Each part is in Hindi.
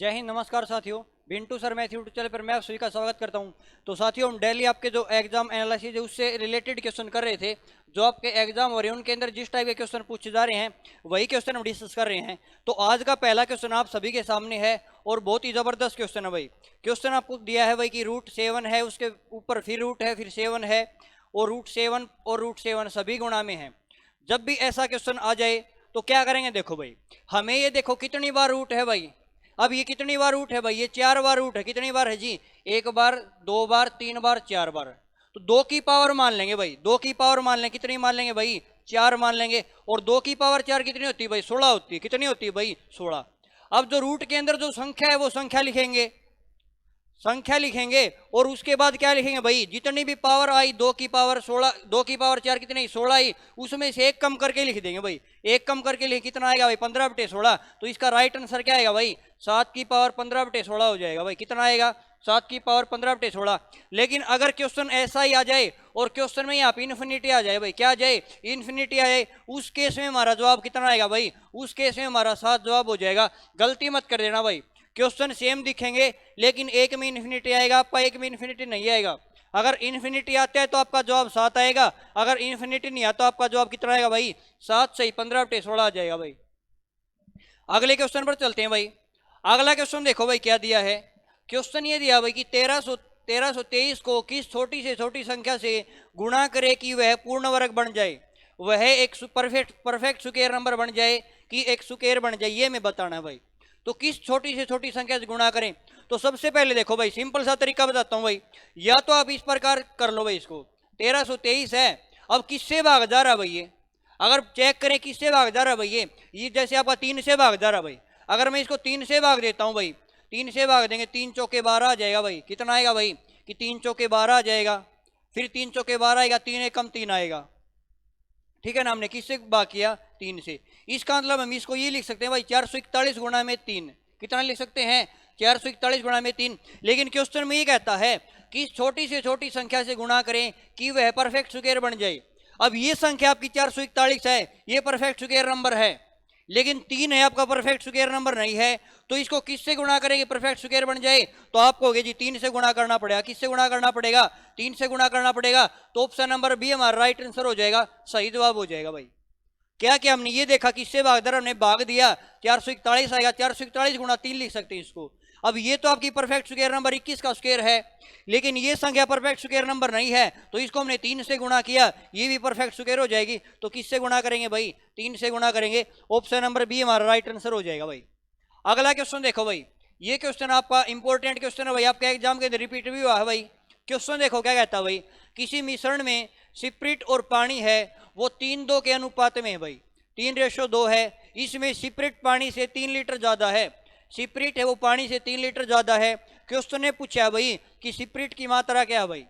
जय हिंद, नमस्कार साथियों। बिंटू सर मैथ यूट्यूब चैनल पर मैं आप सभी का स्वागत करता हूं। तो साथियों, हम डेली आपके जो एग्जाम एनालिसिस है उससे रिलेटेड क्वेश्चन कर रहे थे। जो आपके एग्जाम हो रहे हैं उनके अंदर जिस टाइप के क्वेश्चन पूछे जा रहे हैं वही क्वेश्चन हम डिस्कस कर रहे हैं। तो आज का पहला क्वेश्चन आप सभी के सामने है और बहुत ही जबरदस्त क्वेश्चन है भाई। क्वेश्चन आपको दिया है भाई कि √7 है, उसके ऊपर फिर रूट है, फिर 7 है और √7 सभी गुणा में है। जब भी ऐसा क्वेश्चन आ जाए तो क्या करेंगे, देखो भाई, हमें ये देखो कितनी बार रूट है भाई। अब ये कितनी बार रूट है भाई, ये 4 बार रूट है। कितनी बार है जी? 1 बार, 2 बार, 3 बार, 4 बार। तो 2 की पावर मान लेंगे भाई, 2 की पावर मान लेंगे। कितनी मान लेंगे भाई? 4 मान लेंगे। और 2 की पावर 4 कितनी होती है भाई? 16 होती है। कितनी होती है भाई? 16। अब जो रूट के अंदर जो संख्या है वो संख्या लिखेंगे, संख्या लिखेंगे और उसके बाद क्या लिखेंगे भाई? जितनी भी पावर आई 2 की पावर 16, 2 की पावर 4 कितनी? 16 आई। उसमें से एक कम करके लिख देंगे भाई। एक कम करके लिखे, कितना आएगा भाई? 15/16। तो इसका राइट आंसर क्या आएगा भाई? 7 की पावर 15/16 हो जाएगा भाई। कितना आएगा? 7 की पावर 15/16। लेकिन अगर क्वेश्चन ऐसा ही आ जाए और क्वेश्चन में यहाँ पे इन्फिनिटी आ जाए भाई, क्या आ जाए? इन्फिनिटी आ जाए, उस केस में हमारा जवाब कितना आएगा भाई? उस केस में हमारा 7 जवाब हो जाएगा। गलती मत कर देना भाई, क्वेश्चन सेम दिखेंगे लेकिन एक में इन्फिनिटी आएगा, आपका एक में इन्फिनिटी नहीं आएगा। अगर इन्फिनिटी आता है तो आपका जवाब 7 आएगा, अगर इन्फिनिटी नहीं आता तो आपका जवाब कितना आएगा भाई? 7 से ही 15/16 आ जाएगा भाई। अगले क्वेश्चन पर चलते हैं भाई। अगला क्वेश्चन देखो भाई क्या दिया है। क्वेश्चन ये दिया भाई कि 1323 को किस छोटी से छोटी संख्या से गुणा करे कि वह पूर्ण वर्ग बन जाए, वह एक परफेक्ट स्क्वायर नंबर बन जाए कि एक स्क्वायर बन जाए, ये मैं बताना है भाई। तो किस छोटी से छोटी संख्या से गुणा करें? तो सबसे पहले देखो भाई, सिंपल सा तरीका बताता हूं भाई। या तो आप इस प्रकार कर लो भाई, इसको 1323 है, अब किससे भाग जा रहा भाई ये? अगर चेक करें किससे भाग जा रहा भाई ये जैसे आपका 3 से भाग जा रहा भाई। अगर मैं इसको 3 से भाग देता हूं भाई, 3 से भाग देंगे, 3 चौके 12 आ जाएगा भाई। कितना आएगा भाई? कि 3 चौके 12 आ जाएगा, फिर 3 चौके 12 आएगा, 3 एकम 3 आएगा। ठीक है ना, हमने किससे भाग किया? 3 से। इसका मतलब हम इसको ये लिख सकते हैं भाई 441 गुणा में 3। कितना लिख सकते हैं? 441 गुणा में 3। लेकिन क्वेश्चन में ये कहता है कि छोटी से छोटी संख्या से गुणा करें कि वह परफेक्ट स्क्वायर बन जाए। अब ये संख्या आपकी 441 है, ये परफेक्ट स्क्वायर नंबर है, लेकिन 3 है आपका परफेक्ट स्क्वायर नंबर नहीं है। तो इसको किससे गुणा करेंगे परफेक्ट स्क्वायर बन जाए? तो आपको होगा जी 3 से गुणा करना पड़ेगा। किससे गुणा करना पड़ेगा? 3 से गुणा करना पड़ेगा। तो ऑप्शन नंबर बी हमारा राइट आंसर हो जाएगा, सही जवाब हो जाएगा भाई। क्या क्या हमने ये देखा किससे भाग दर हमने भाग दिया, 441 आएगा, 441 गुणा 3 लिख सकते हैं इसको। अब ये तो आपकी परफेक्ट स्क्वायर नंबर 21 का स्क्वायर है, लेकिन ये संख्या परफेक्ट स्क्वायर नंबर नहीं है, तो इसको हमने 3 से गुणा किया, ये भी परफेक्ट स्क्वायर हो जाएगी। तो किससे गुणा करेंगे भाई? 3 से गुणा करेंगे। ऑप्शन नंबर बी हमारा राइट आंसर हो जाएगा भाई। अगला क्वेश्चन देखो भाई, ये क्वेश्चन आपका इंपॉर्टेंट क्वेश्चन है भाई, आपके एग्जाम के अंदर रिपीट भी हुआ है भाई। क्वेश्चन देखो क्या कहता है भाई, किसी मिश्रण में सिप्रिट और पानी है, वो 3:2 के अनुपात में है भाई, 3:2 है। इसमें सिप्रिट पानी से 3 लीटर ज्यादा है, सिप्रिट है वो पानी से 3 लीटर ज्यादा है। क्वेश्चन ने पूछा भाई कि सिप्रिट की मात्रा क्या है भाई?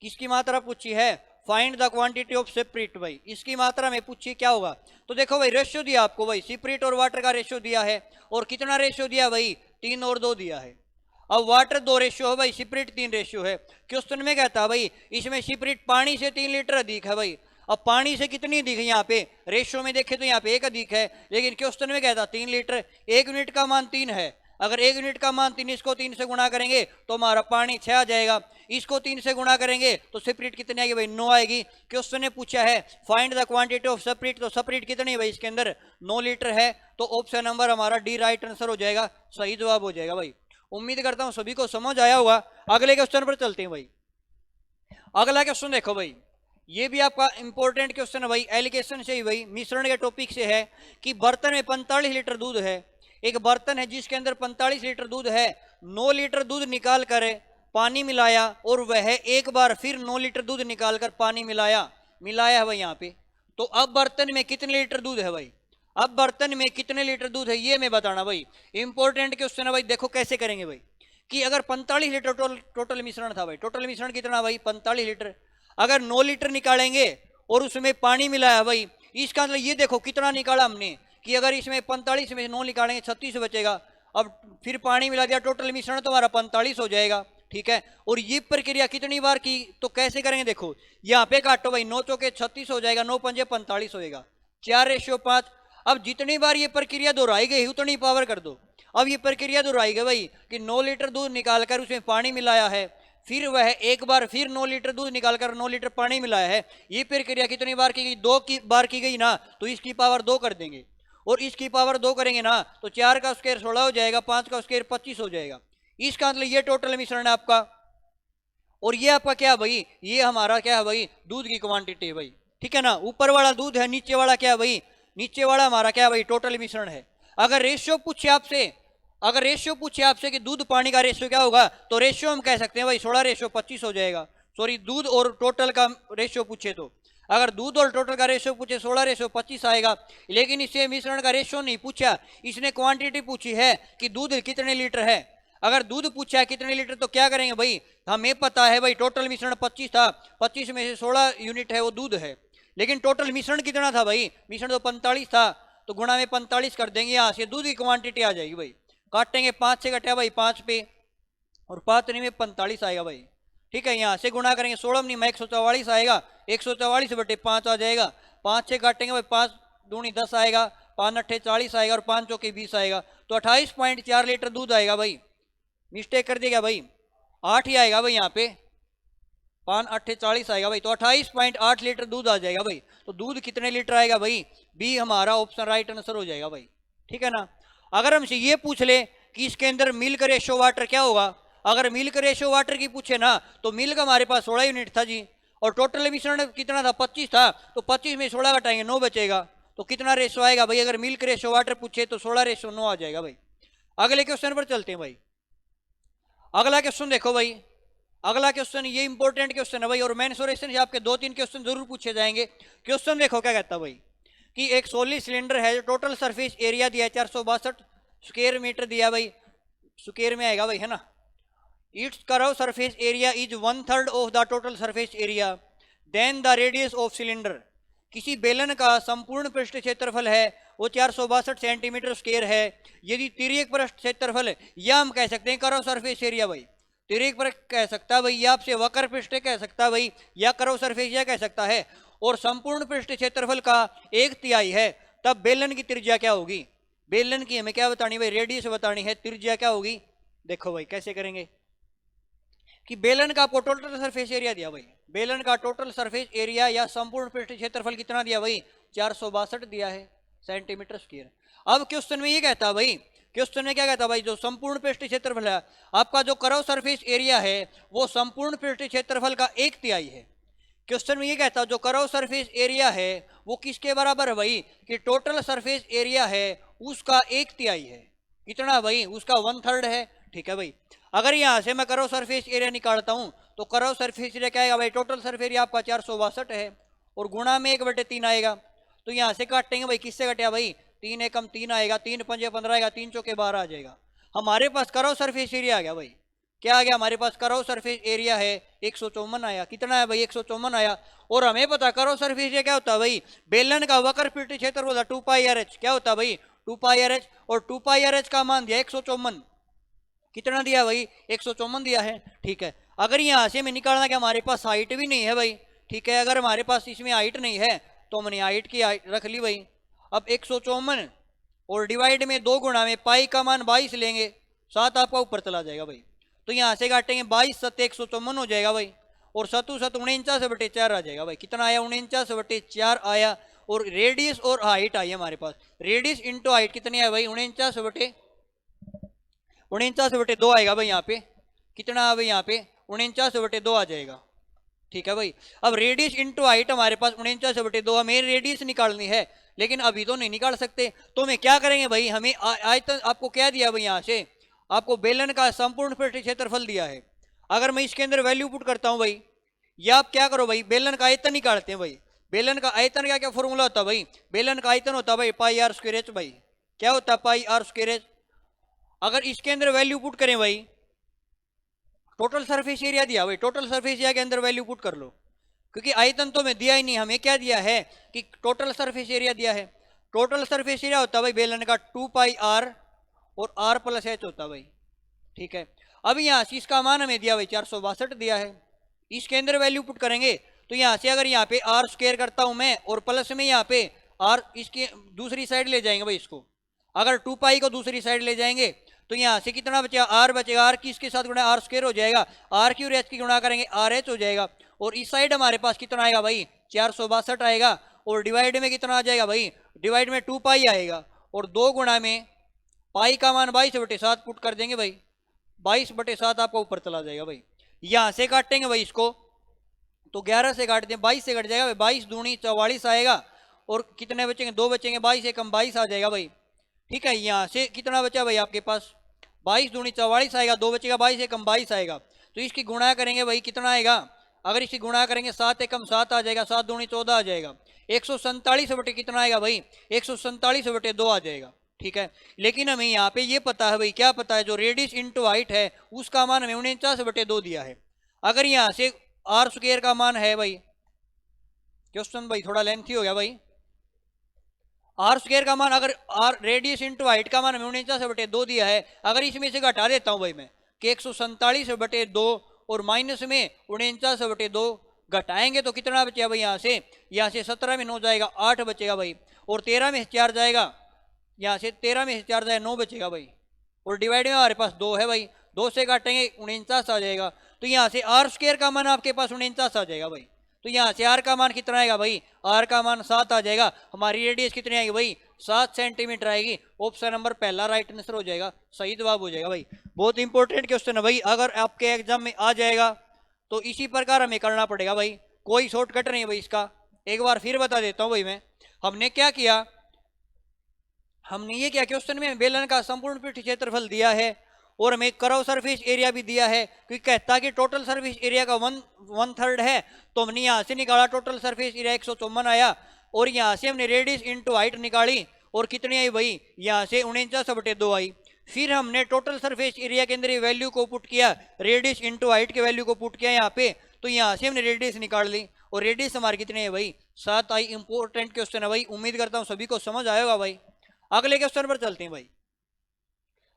किसकी मात्रा पूछी है? Find the quantity of spirit भाई, इसकी मात्रा में पूछी क्या होगा? तो देखो भाई, रेशियो दिया आपको भाई, सिप्रिट और वाटर का रेशियो दिया है, और कितना रेशियो दिया भाई? 3 और 2 दिया है। अब वाटर 2 रेशियो है भाई, सिप्रिट 3 रेशियो है। क्वेश्चन में कहता है भाई इसमें सिप्रिट पानी से 3 लीटर अधिक है भाई। अब पानी से कितनी अधिक है? यहाँ पे रेशियो में देखे तो यहाँ पे 1 अधिक है, लेकिन क्वेश्चन में कहता 3 लीटर। 1 यूनिट का मान 3 है, अगर 1 यूनिट का मान 3, इसको 3 से गुणा करेंगे तो हमारा पानी 6 आ जाएगा। इसको 3 से गुणा करेंगे तो सिप्रिट कितनी आएगी भाई? 9 आएगी। क्वेश्चन ने पूछा है find the quantity of spirit, तो सिप्रिट कितनी है भाई? इसके अंदर 9 लीटर है। तो ऑप्शन नंबर हमारा डी राइट आंसर हो जाएगा, सही जवाब हो जाएगा भाई। उम्मीद करता हूं सभी को समझ आया होगा। अगले क्वेश्चन पर चलते हैं भाई। अगला क्वेश्चन देखो भाई, ये भी आपका इंपॉर्टेंट क्वेश्चन है भाई, एलिगेशन से ही भाई, मिश्रण के टॉपिक से है कि बर्तन में 45 लीटर दूध है। एक बर्तन है जिसके अंदर 45 लीटर दूध है, 9 लीटर दूध निकाल कर पानी मिलाया, और वह एक बार फिर 9 लीटर दूध निकाल कर पानी मिलाया है भाई यहाँ पे। तो अब बर्तन में कितने लीटर दूध है भाई? अब बर्तन में कितने लीटर दूध है ये मैं बताना भाई। इंपॉर्टेंट क्वेश्चन है भाई। देखो कैसे करेंगे भाई, कि अगर 45 लीटर टोटल मिश्रण था भाई, टोटल मिश्रण कितना भाई? 45 लीटर। अगर 9 लीटर निकालेंगे और उसमें पानी मिलाया भाई, इसका मतलब ये देखो कितना निकाला हमने, कि अगर इसमें 45 में 9 निकालेंगे 36 बचेगा। अब फिर पानी मिला दिया, टोटल मिश्रण तो हमारा 45 हो जाएगा। ठीक है, और ये प्रक्रिया कितनी बार की? तो कैसे करेंगे देखो, यहाँ पे काटो भाई, 9 चौके 36 हो जाएगा, 9 पंजे 45 होएगा, 4:5। अब जितनी बार ये प्रक्रिया दोहराई गई उतनी पावर कर दो। अब ये प्रक्रिया दोहराएगी भाई कि 9 लीटर दूध निकालकर उसमें पानी मिलाया है, फिर वह एक बार फिर 9 लीटर दूध निकालकर 9 लीटर पानी मिलाया है। ये प्रक्रिया कितनी बार की गई? 2 की बार की गई ना, तो इसकी पावर 2 कर देंगे, और इसकी पावर 2 करेंगे ना तो 4 का स्क्वायर 16 हो जाएगा, 5 का स्क्वायर 25 हो जाएगा। इसका मतलब ये टोटल मिश्रण है आपका, और ये आपका क्या है भाई? ये हमारा क्या है भाई? दूध की क्वांटिटी है भाई, ठीक है ना। ऊपर वाला दूध है, नीचे वाला क्या है भाई? नीचे वाला हमारा क्या है भाई? टोटल मिश्रण है। अगर रेशियो पूछे आपसे, अगर रेशियो पूछे आपसे कि दूध पानी का रेशियो क्या होगा, तो रेशियो हम कह सकते हैं भाई 16:25 हो जाएगा। सॉरी, दूध और टोटल का रेशियो पूछे तो, अगर दूध और टोटल का रेशियो पूछे 16:25 आएगा। लेकिन इससे मिश्रण का रेशियो नहीं पूछा, इसने क्वांटिटी पूछी है कि दूध कितने लीटर है। अगर दूध पूछा है कितने लीटर तो क्या करेंगे भाई? हमें पता है भाई टोटल मिश्रण 25 था, 25 में से 16 यूनिट है वो दूध है, लेकिन टोटल मिश्रण कितना था भाई? मिश्रण तो 45 था, तो गुणा में 45 कर देंगे, यहाँ से दूध की क्वांटिटी आ जाएगी भाई। काटेंगे, 5 से कटा भाई 5 पे, और 5 में 45 आएगा भाई, ठीक है। यहाँ से गुणा करेंगे 16 में 144 आएगा, 144/5 आ जाएगा। 5 से काटेंगे भाई 5 दूनी 10 आएगा, 5 अट्ठे 40 आएगा, और 5 चौके 20 आएगा, तो 28.4 लीटर दूध आएगा भाई। मिस्टेक कर दिया भाई, 8 ही आएगा भाई, यहाँ पे 5 अट्ठे 40 आएगा भाई, तो 28.8 लीटर दूध आ जाएगा भाई। तो दूध कितने लीटर आएगा भाई? बी हमारा ऑप्शन राइट आंसर हो जाएगा भाई, ठीक है ना। अगर हमसे ये पूछ ले कि इसके अंदर मिल्क रेशो वाटर क्या होगा, अगर मिल्क रेशो वाटर की पूछे ना, तो मिल्क हमारे पास 16 यूनिट था जी, और टोटल मिश्रण कितना था? 25 था, तो 25 में 16 घटाएंगे 9 बचेगा, तो कितना रेशो आएगा भाई? अगर मिल्क रेशो वाटर पूछे तो 16:9 आ जाएगा भाई। अगले क्वेश्चन पर चलते हैं भाई। अगला क्वेश्चन देखो भाई, अगला क्वेश्चन ये इंपॉर्टेंट क्वेश्चन है भाई, और मेंसुरेशन से आपके 2-3 क्वेश्चन जरूर पूछे जाएंगे। क्वेश्चन देखो क्या कहता है भाई कि एक सॉलिड सिलेंडर है, टोटल सरफेस एरिया दिया है 462 स्क्वायर मीटर दिया भाई, स्क्वायर में आएगा भाई, है ना। It's curve surface area is 1/3 of the total surface area, then the radius of cylinder. किसी बेलन का संपूर्ण पृष्ठ क्षेत्रफल है वो 462 सेंटीमीटर स्क्वायर है, यदि तिर्यक पृष्ठ क्षेत्रफल, या हम कह सकते हैं कर्व सरफेस एरिया भाई, तिर्यक पृष्ठ कह सकता है भाई, या आपसे वक्र पृष्ठ कह सकता है भाई, या कर्व सरफेस एरिया कह सकता है, और संपूर्ण पृष्ठ क्षेत्रफल का 1/3 है, तब बेलन की त्रिज्या क्या होगी? बेलन की हमें क्या बतानी भाई? रेडियस बतानी है, त्रिज्या क्या होगी? देखो भाई कैसे करेंगे कि बेलन का आपको टोटल सरफेस एरिया दिया भाई, बेलन का टोटल सरफेस एरिया या संपूर्ण पृष्ठ क्षेत्रफल कितना दिया भाई? 462 दिया है सेंटीमीटर स्क्वायर। अब क्वेश्चन में ये कहता है भाई, क्वेश्चन में क्या कहता है भाई, जो संपूर्ण पृष्ठ क्षेत्रफल है आपका, जो कर्व सरफेस एरिया है वो संपूर्ण पृष्ठ क्षेत्रफल का 1/3 है। क्वेश्चन में ये कहता है जो कर्व सरफेस एरिया है वो किसके बराबर है भाई? कि टोटल सरफेस एरिया है उसका 1/3 है। कितना भाई? उसका 1/3 है, ठीक है भाई। अगर यहाँ से मैं कर्व सरफेस एरिया निकालता हूँ तो कर्व सरफेस एरिया क्या आएगा भाई? टोटल सरफेस एरिया आपका 462 है, और गुणा में 1/3 आएगा, तो यहाँ से काटेंगे भाई, किससे कटेगा भाई? 3 एकम 3 आएगा, 3 पंजे 15 आएगा, 3 चौके 12 आ जाएगा। हमारे पास कर्व सरफेस एरिया आ गया भाई, क्या आ गया हमारे पास? कर्व सरफेस एरिया है 154 आया। कितना है भाई? 154 आया। और हमें पता कर्व सरफेस एरिया क्या होता है भाई? बेलन का वक्र पृष्ठ क्षेत्र होता है 2πr/h। क्या होता है भाई? 2πr/h, और 2πr/h का मान दिया 154। कितना दिया भाई? 154 दिया है, ठीक है। अगर यहाँ से हमें निकालना कि हमारे पास हाइट भी नहीं है भाई, ठीक है, अगर हमारे पास इसमें हाइट नहीं है तो हमने हाइट की रख ली भाई। अब 154 और डिवाइड में 2 गुणा में पाई का मान 22 लेंगे, 7 आपका ऊपर चला जाएगा भाई, तो यहाँ से काटेंगे 22 7 154 हो जाएगा भाई, और 7 7 49/4 आ जाएगा भाई। कितना आया? 49/4 आया। और रेडियस और हाइट आई हमारे पास, रेडियस इंटू हाइट कितनी है भाई? 49/2 आएगा भाई। यहाँ पे कितना है भाई? यहाँ पे 49/2 आ जाएगा, ठीक है भाई। अब रेडियस इंटू हाइट हमारे पास 49/2, हमें रेडियस निकालनी है, लेकिन अभी तो नहीं निकाल सकते, तो हमें क्या करेंगे भाई? हमें आयतन आपको क्या दिया भाई? यहाँ से आपको बेलन का संपूर्ण पृष्ठ क्षेत्रफल दिया है। अगर मैं इसके अंदर वैल्यू पुट करता हूँ भाई, या आप क्या करो भाई? बेलन का आयतन निकालते हैं भाई। बेलन का आयतन क्या क्या फॉर्मूला होता है भाई? बेलन का आयतन होता है भाई πr² भाई। क्या होता है? πr²। अगर इसके अंदर वैल्यू पुट करें भाई, टोटल सरफेस एरिया दिया भाई, टोटल सरफेस एरिया के अंदर वैल्यू पुट कर लो, क्योंकि आयतन तो हमें दिया ही नहीं, हमें क्या दिया है कि टोटल सरफेस एरिया दिया है। टोटल सरफेस एरिया होता है भाई बेलन का 2πr और r+h होता है भाई, ठीक है। अब यहाँ से इसका मान हमें दिया भाई 462 दिया है, इसके अंदर वैल्यू पुट करेंगे तो यहाँ से अगर यहाँ पे r² करता हूं मैं, और प्लस में यहाँ पे r इसकी दूसरी साइड ले जाएंगे भाई इसको, अगर 2π को दूसरी साइड ले जाएंगे तो यहाँ से कितना बचेगा, आर बचेगा। आर किसके साथ गुणा, आर स्क्वायर हो जाएगा। आर क्यू और एच की गुणा करेंगे आर एच हो जाएगा। और इस साइड हमारे पास कितना आएगा भाई, 462 आएगा। और डिवाइड में कितना आ जाएगा भाई, डिवाइड में 2 पाई आएगा। और 2 गुणा में पाई का मान 22/7 पुट कर देंगे भाई, 22/7 आपका ऊपर चला जाएगा भाई। यहां से काटेंगे भाई इसको, तो 11 से काट दें, 22 से कट जाएगा भाई, 22 दूनी 44 आएगा। और कितने बचेंगे, 2 बचेंगे, 22 से कम 22 आ जाएगा भाई। ठीक है, यहाँ से कितना बचा भाई आपके पास, 22 दूनी 44 आएगा, 2 बचेगा, 22 से कम 22 आएगा। तो इसकी गुणा करेंगे भाई, कितना आएगा, अगर इसकी गुणा करेंगे 7 से कम 7 आ जाएगा, 7 दूनी 14 आ जाएगा। 147 बटे कितना आएगा भाई, 147/2 आ जाएगा। ठीक है, लेकिन हमें यहाँ पे ये पता है भाई, क्या पता है, जो रेडियस इंटू हाइट है उसका मान हमें 49/2 दिया है। अगर यहाँ से आर स्क्वायर का मान है भाई, क्वेश्चन भाई थोड़ा लेंथी हो गया भाई, आर स्क्वायर का मान, अगर आर रेडियस इंटू हाइट का मान हमें 49/2 दिया है, अगर इसमें से घटा देता हूं भाई मैं कि 147/2 और माइनस में 49/2 घटाएंगे तो कितना बचेगा भाई, यहाँ से 17 में 9 जाएगा, 8 बचेगा भाई। और 13 में 4 जाएगा, यहाँ से 13 में 4 जाएगा, 9 बचेगा भाई। और डिवाइड में हमारे पास 2 है भाई, 2 से काटेंगे 49 आ जाएगा। तो यहाँ से आर स्क्वायर का मान आपके पास 49 आ जाएगा भाई। तो यहाँ से आर का मान कितना आएगा भाई, आर का मान 7 आ जाएगा। हमारी रेडियस कितनी आएगी भाई, 7 सेंटीमीटर आएगी। ऑप्शन नंबर पहला राइट आंसर हो जाएगा, सही जवाब हो जाएगा भाई। बहुत इंपॉर्टेंट क्वेश्चन है भाई, अगर आपके एग्जाम में आ जाएगा तो इसी प्रकार हमें करना पड़ेगा भाई, कोई शॉर्टकट नहीं भाई इसका। एक बार फिर बता देता हूँ भाई मैं, हमने क्या किया, हमने ये क्या, क्वेश्चन में बेलन का संपूर्ण पृष्ठ क्षेत्रफल दिया है और हमें करव सरफेस एरिया भी दिया है, क्योंकि कहता कि टोटल सरफेस एरिया का 1/3 है। तो हमने यहाँ से निकाला, टोटल सरफेस एरिया 154 आया। और यहाँ से हमने रेडियस इंटू हाइट निकाली, और कितनी आई भाई, यहाँ से 49/2 आई। फिर हमने टोटल सरफेस एरिया के अंदर वैल्यू को पुट किया, रेडियस इंटू हाइट के वैल्यू को पुट किया यहाँ पे, तो यहाँ से हमने रेडियस निकाल ली। और रेडियस हमारी कितनी है भाई, 7 आई। इंपॉर्टेंट क्वेश्चन है भाई, उम्मीद करता हूँ सभी को समझ आएगा भाई। अगले क्वेश्चन पर चलते हैं भाई।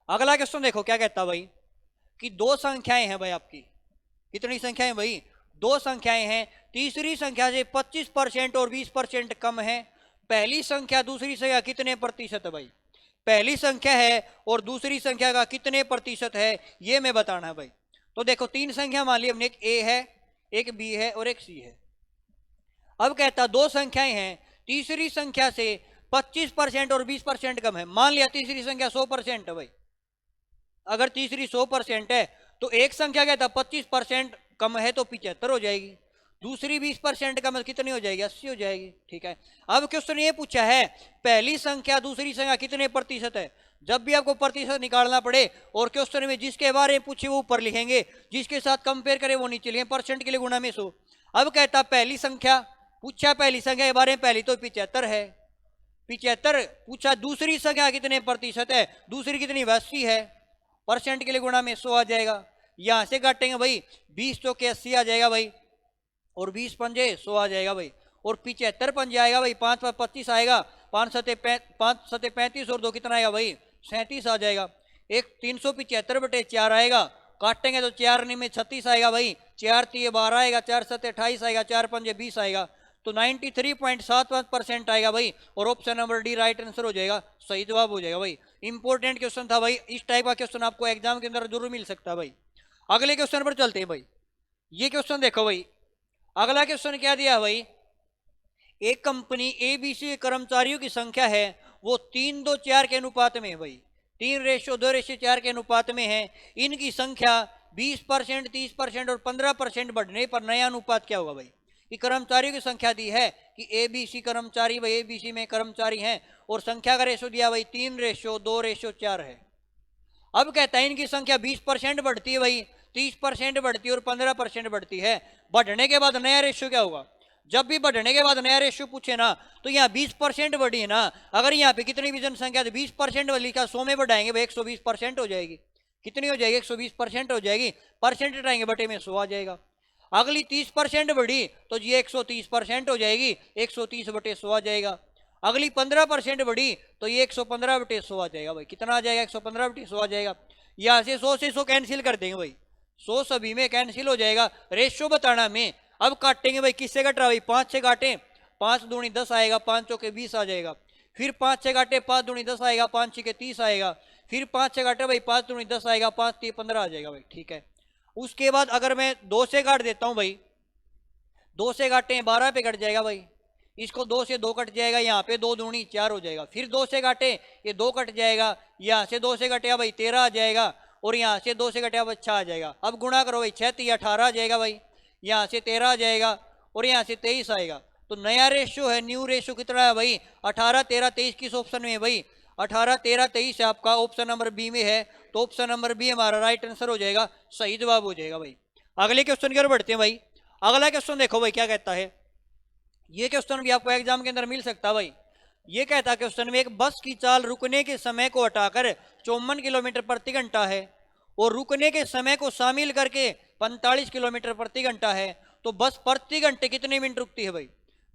अगला क्वेश्चन देखो क्या कहता भाई, कि 2 संख्याएं हैं भाई आपकी, कितनी संख्याएं भाई, 2 संख्याएं हैं। तीसरी संख्या से 25% और 20% कम है। पहली संख्या दूसरी संख्या कितने प्रतिशत है भाई, पहली संख्या है और दूसरी संख्या का कितने प्रतिशत है, ये मैं बताना है भाई। तो देखो 3 संख्या मान ली हमने, एक ए है, एक बी है और एक सी है। अब कहता 2 संख्याएं हैं, तीसरी संख्या से 25% और 20% कम है। मान लिया तीसरी संख्या 100% है भाई, अगर तीसरी 100% है तो एक संख्या कहता 25% कम है तो 75 हो जाएगी, दूसरी 20% कम है कितनी हो जाएगी, 80 हो जाएगी। ठीक है, अब क्वेश्चन ये पूछा है पहली संख्या दूसरी संख्या कितने प्रतिशत है। जब भी आपको प्रतिशत निकालना पड़े और क्वेश्चन में जिसके बारे में पूछे वो ऊपर लिखेंगे, जिसके साथ कंपेयर करें वो नीचे लिखेंगे, परसेंट के लिए गुणा में 100। अब कहता पहली संख्या पूछा, पहली संख्या के बारे में, पहली तो 75 है, 75 पूछा। दूसरी संख्या कितने प्रतिशत है, दूसरी कितनी 80 है, परसेंट के लिए गुणा में 100 आ जाएगा। यहां से काटेंगे भाई, 20 चौके 80 आ जाएगा भाई, और 20 पंजे 100 आ जाएगा भाई। और 75 पंजे आएगा भाई, 5 पर 25 आएगा, 5 सते 35 और 2 कितना आएगा भाई, 37 आ जाएगा। एक 375/4 आएगा, काटेंगे तो 4 में 36 आएगा भाई, 4 3 12 आएगा, 4 7 28 आएगा, 4 पंजे 20 आएगा, तो 93.75% आएगा भाई। और option number D right answer हो जाएगा, सही जवाब हो जाएगा भाई। इंपॉर्टेंट क्वेश्चन था भाई, इस टाइप का क्वेश्चन आपको एग्जाम के अंदर जरूर मिल सकता है भाई। अगले क्वेश्चन पर चलते हैं भाई। ये क्वेश्चन देखो भाई, अगला क्वेश्चन क्या दिया भाई, एक कंपनी एबीसी के कर्मचारियों की संख्या है वो 3:2:4 के अनुपात में है भाई, 3:2:4 के अनुपात में है। इनकी संख्या 20%, 30% और 15% बढ़ने पर नया अनुपात क्या होगा भाई। कि कर्मचारियों की संख्या दी है कि एबीसी कर्मचारी, भाई एबीसी में कर्मचारी हैं, और संख्या का रेशो दिया भाई 3:2:4 है। अब कहता है इनकी संख्या 20% बढ़ती है भाई, 30% बढ़ती है और 15% बढ़ती है। बढ़ने के बाद नया रेशो क्या होगा, जब भी बढ़ने के बाद नया रेशो पूछे ना, तो यहाँ 20% बढ़ी है ना, अगर यहाँ पे कितनी भी जनसंख्या, तो 20% वाली का 100 में बढ़ाएंगे भाई 120% हो जाएगी। कितनी हो जाएगी, 120% हो जाएगी, परसेंट हटाएंगे बटे में 100 आ जाएगा। अगली 30% बढ़ी तो ये 130% हो जाएगी, 130/100 आ जाएगा। अगली 15% बढ़ी तो ये 115/100 आ जाएगा भाई, कितना आ जाएगा, 115/100 आ जाएगा। यहाँ से 100 से 100 कैंसिल कर देंगे भाई, 100 सभी में कैंसिल हो जाएगा। रेशो बताना में, अब काटेंगे भाई, किससे कट रहा भाई, 5 से काटें, 5 दूनी 10 आएगा, 5 चौके 20 आ जाएगा। फिर 5 से काटे, 5 दूनी 10 आएगा, 5 छके 30 आएगा। फिर 5 से काटे भाई, 5 दूनी 10 आएगा, 5 3 15 आ जाएगा भाई, ठीक है। उसके बाद अगर मैं 2 से काट देता हूँ भाई, 2 से काटे 12 पे कट जाएगा भाई, इसको 2 से 2 कट जाएगा, यहाँ पे 2 दूनी 4 हो जाएगा। फिर 2 से काटे ये 2 कट जाएगा, यहाँ से 2 से कटे भाई 13 आ जाएगा, और यहाँ से 2 से कटे भाई 6 आ जाएगा। अब गुणा करो भाई, 6 3 18 आ जाएगा भाई, यहाँ से 13 आ जाएगा, और यहाँ से 23 आएगा। तो नया रेशो है, न्यू रेशो कितना है भाई, 18 13 23 किस ऑप्शन में है भाई, 18 13 23 आपका ऑप्शन नंबर बी में है। तो ऑप्शन नंबर बी हमारा राइट आंसर हो जाएगा, सही जवाब हो जाएगा भाई। अगले क्वेश्चन की ओर बढ़ते हैं भाई। अगला क्वेश्चन देखो भाई क्या कहता है, ये क्वेश्चन भी आपको एग्जाम के अंदर मिल सकता है भाई। ये कहता है क्वेश्चन में, एक बस की चाल रुकने के समय को हटाकर 54 किलोमीटर प्रति घंटा है और रुकने के समय को शामिल करके 45 किलोमीटर प्रति घंटा है, तो बस प्रति घंटे कितने मिनट रुकती है भाई।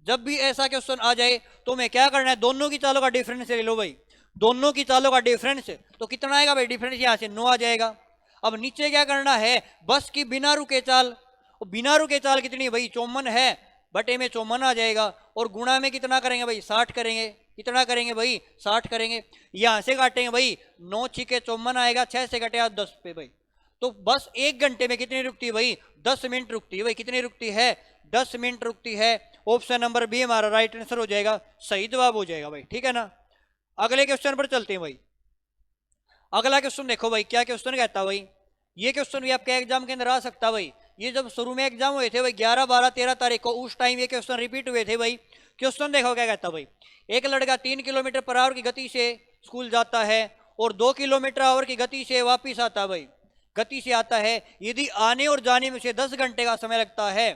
जब भी ऐसा क्वेश्चन आ जाए तो मैं क्या करना है, दोनों की चालों का डिफरेंस ले लो भाई, दोनों की चालों का डिफरेंस तो कितना आएगा भाई, डिफरेंस यहाँ से 9 आ जाएगा। अब नीचे क्या करना है, बस की बिना रुके चाल, बिना रुके चाल कितनी है भाई, 54 है, बटे में 54 आ जाएगा, और गुणा में कितना करेंगे भाई, 60 करेंगे। कितना करेंगे भाई, 60 करेंगे। यहाँ से काटेंगे भाई, 9 छिके 54 आएगा, 6 से कटे 10 पे भाई। तो बस 1 घंटे में कितनी रुकती है भाई, 10 मिनट रुकती है भाई। कितनी रुकती है, 10 मिनट रुकती है। ऑप्शन नंबर बी हमारा राइट आंसर हो जाएगा, सही जवाब हो जाएगा भाई, ठीक है ना। अगले क्वेश्चन पर चलते हैं भाई। अगला क्वेश्चन देखो भाई, क्या क्वेश्चन कहता है भाई, ये क्वेश्चन भी आपके एग्जाम के अंदर आ सकता है भाई। ये जब शुरू में एग्जाम हुए थे भाई 11 12 13 तारीख को, उस टाइम ये क्वेश्चन रिपीट हुए थे भाई। क्वेश्चन देखो क्या कहता है भाई, एक लड़का 3 किलोमीटर पर आवर की गति से स्कूल जाता है और 2 किलोमीटर आवर की गति से वापिस आता है भाई, गति से आता है। यदि आने और जाने में से 10 घंटे का समय लगता है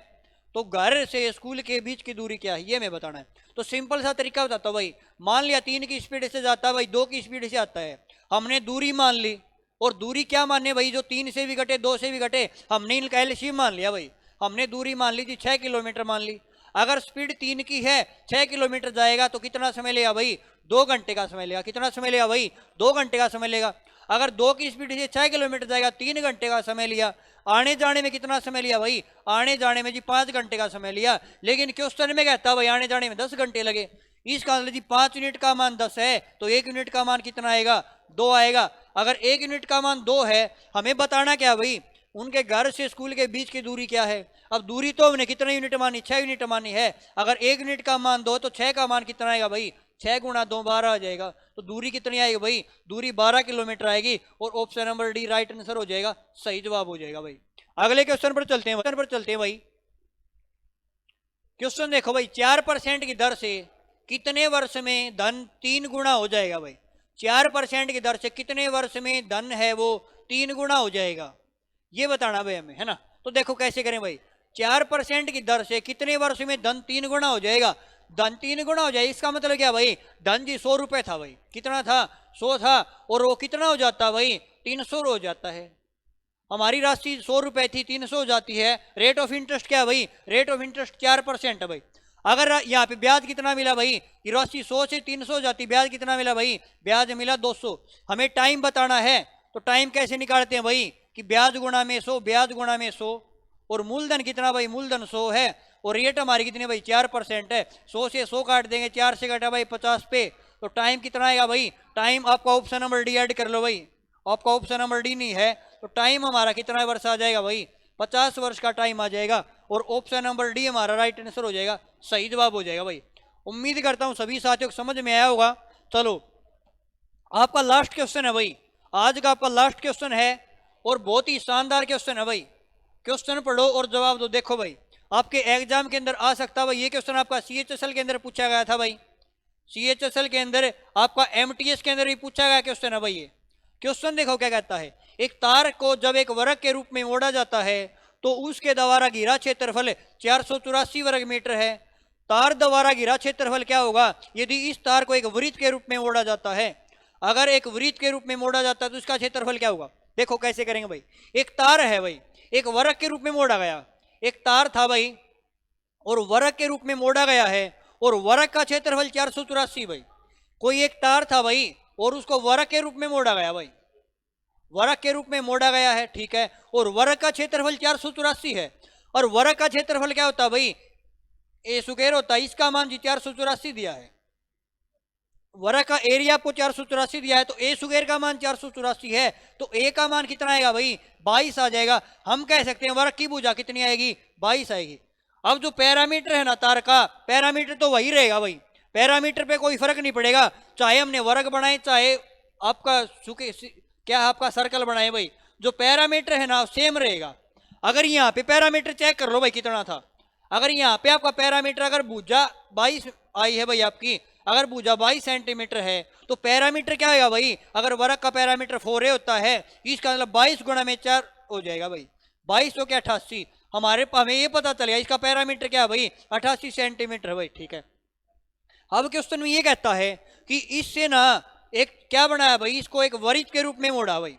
तो घर से स्कूल के बीच की दूरी क्या है, ये मैं बताना है। तो सिंपल सा तरीका बताता हूँ भाई। मान लिया 3 की स्पीड से जाता है भाई, 2 की स्पीड से आता है, हमने दूरी मान ली, और दूरी क्या माने भाई, जो 3 से भी घटे 2 से भी घटे, हमने इनका एलसीएम मान लिया भाई। हमने दूरी मान ली थी 6 किलोमीटर मान ली। अगर स्पीड 3 की है, 6 किलोमीटर जाएगा तो कितना समय लेगा भाई, 2 घंटे का समय लेगा। कितना समय लेगा भाई, 2 घंटे का समय लेगा। अगर 2 की स्पीड से 6 किलोमीटर जाएगा, 3 घंटे का समय लिया। आने जाने में कितना समय लिया भाई, आने जाने में जी 5 घंटे का समय लिया। लेकिन क्वेश्चन में कहता भाई आने जाने में 10 घंटे लगे। इसका मतलब जी 5 यूनिट का मान 10 है, तो 1 यूनिट का मान कितना आएगा, 2 आएगा। अगर 1 यूनिट का मान 2 है, हमें बताना क्या भाई, उनके घर से स्कूल के बीच की दूरी क्या है। अब दूरी तो हमने कितने यूनिट मानी, 6 यूनिट मानी है। अगर 1 यूनिट का मान 2 तो 6 का मान कितना आएगा भाई, 6 गुणा 2 12 आ जाएगा। तो दूरी कितनी आएगी भाई, दूरी 12 किलोमीटर आएगी, और option number D right answer हो जाएगा, सही जवाब हो जाएगा भाई। अगले क्वेश्चन पर चलते हैं भाई। क्वेश्चन देखो भाई, 4% की दर से कितने वर्ष में धन 3 गुना हो जाएगा भाई। 4% की दर से कितने वर्ष में धन है वो 3 गुना हो जाएगा, ये बताना भाई हमें, है ना। तो देखो कैसे करें भाई, 4% की दर से कितने वर्ष में धन 3 गुना हो जाएगा। धन 3 गुना हो जाए, इसका मतलब क्या भाई, धन जी 100 रुपए था भाई, कितना था, 100 था, और वो कितना हो जाता भाई, 300 हो जाता है। हमारी राशि 100 रुपए थी, 300 हो जाती है। रेट ऑफ इंटरेस्ट क्या है भाई, रेट ऑफ इंटरेस्ट 4% है भाई। अगर यहाँ पे ब्याज कितना मिला भाई, ये राशि 100 से 300 हो जाती, ब्याज कितना मिला भाई, ब्याज मिला 200। हमें टाइम बताना है, तो टाइम कैसे निकालते हैं भाई, कि ब्याज गुणा में 100, ब्याज गुणा में 100, और मूलधन कितना भाई, मूलधन 100 है, और रेट हमारी कितनी भाई 4% है। 100 से 100 काट देंगे, 4 से काटा भाई 50 पे, तो टाइम कितना आएगा भाई, टाइम आपका ऑप्शन नंबर डी ऐड कर लो भाई, आपका ऑप्शन नंबर डी नहीं है, तो टाइम हमारा कितना वर्ष आ जाएगा भाई, 50 वर्ष का टाइम आ जाएगा, और ऑप्शन नंबर डी हमारा राइट आंसर हो जाएगा, सही जवाब हो जाएगा भाई। उम्मीद करता हूं सभी साथियों को समझ में आया होगा। चलो आपका लास्ट क्वेश्चन है भाई, आज का आपका लास्ट क्वेश्चन है, और बहुत ही शानदार क्वेश्चन है भाई। क्वेश्चन पढ़ो और जवाब दो। देखो भाई, आपके एग्जाम के अंदर आ सकता है भाई, ये क्वेश्चन आपका CHSL के अंदर पूछा गया था भाई, CHSL के अंदर आपका MTS के अंदर भी पूछा गया क्वेश्चन है भाई। ये क्वेश्चन देखो क्या कहता है, एक तार को जब एक वर्ग के रूप में मोड़ा जाता है तो उसके द्वारा घिरा क्षेत्रफल 484 वर्ग मीटर है। तार द्वारा घिरा क्षेत्रफल क्या होगा यदि इस तार को एक वृत्त के रूप में मोड़ा जाता है। अगर एक वृत्त के रूप में मोड़ा जाता है तो उसका क्षेत्रफल क्या होगा। देखो कैसे करेंगे भाई, एक तार है भाई, एक वर्ग के रूप में मोड़ा गया, एक तार था भाई और वर्ग के रूप में मोड़ा गया है, और वर्ग का क्षेत्रफल 484 भाई। कोई एक तार था भाई और उसको वर्ग के रूप में मोड़ा गया भाई, वर्ग के रूप में मोड़ा गया है, ठीक है, और वर्ग का क्षेत्रफल 484 है। और वर्ग का क्षेत्रफल क्या होता है भाई, ए स्क्वायर होता है, इसका मान जी 484 दिया है। वर्ग का एरिया आपको 484 दिया है, तो ए स्क्वायर का मान 484 है, तो ए का मान कितना आएगा भाई 22 आ जाएगा। हम कह सकते हैं वर्ग की भुजा कितनी आएगी 22 आएगी। अब जो पैरामीटर है ना तार का, पैरामीटर तो वही रहेगा भाई, पैरामीटर पे कोई फर्क नहीं पड़ेगा, चाहे हमने वर्ग बनाए चाहे आपका क्या आपका सर्कल बनाए भाई, जो पैरामीटर है ना सेम रहेगा। अगर यहाँ पे पैरामीटर चेक कर लो भाई कितना था, अगर यहाँ पे आपका पैरामीटर अगर भुजा 22 आई है भाई आपकी, अगर भुजा 22 सेंटीमीटर है तो पैरामीटर क्या आएगा भाई, अगर वर्ग का पैरामीटर 4a होता है, इसका मतलब 22 गुणा में 4 हो जाएगा भाई, 22 तो क्या 88, हमें ये पता चलेगा इसका पैरामीटर क्या है भाई 88 सेंटीमीटर भाई, ठीक है। अब क्वेश्चन में ये कहता है कि इससे ना एक क्या बनाया भाई, इसको एक वृत्त के रूप में मोड़ा भाई।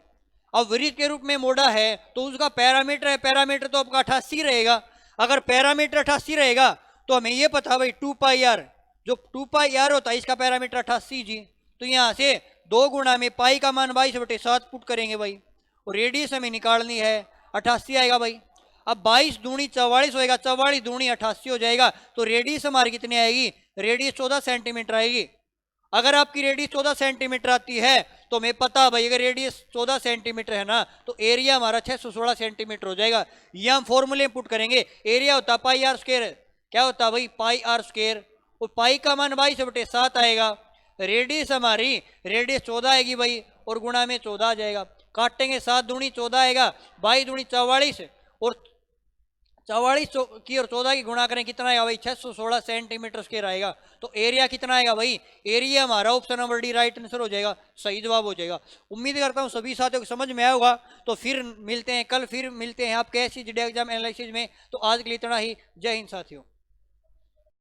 अब वृत्त के रूप में मोड़ा है तो उसका पैरामीटर है, पैरामीटर तो आपका 88 रहेगा। अगर पैरामीटर 88 रहेगा तो हमें ये पता भाई 2 पाई आर, जो 2 पाई आर होता है इसका पैरामीटर 88 जी, तो यहाँ से 2 गुणा में पाई का मान 22/7 पुट करेंगे भाई, और रेडियस हमें निकालनी है 88 आएगा भाई। अब 22 दूनी 44 होएगा, 44 दूनी 88 हो जाएगा, तो रेडियस हमारी कितनी आएगी, रेडियस 14 सेंटीमीटर आएगी। अगर आपकी रेडियस 14 सेंटीमीटर आती है तो हमें पता भाई अगर रेडियस 14 सेंटीमीटर है ना तो एरिया हमारा 616 सेंटीमीटर हो जाएगा। ये हम फॉर्मूले पुट करेंगे, एरिया होता पाई आर स्क्वायर, क्या होता भाई पाई आर स्क्वायर, और पाई का मान 22/7 आएगा, रेडियस हमारी रेडियस 14 आएगी भाई, और गुणा में 14 आ जाएगा, काटेंगे 7 दूनी 14 आएगा, 22 दूनी 44, और 44 की और 14 की गुणा करें कितना आएगा भाई 616 सेंटीमीटर स्क्वायर आएगा। तो एरिया कितना आएगा भाई, एरिया हमारा option number D right answer हो जाएगा, सही जवाब हो जाएगा। उम्मीद करता हूँ सभी साथियों को समझ में आया होगा। तो फिर मिलते हैं कल, फिर मिलते हैं आपके एसएससी एग्जाम एनालिसिस में। तो आज के लिए इतना ही, जय हिंद साथियों।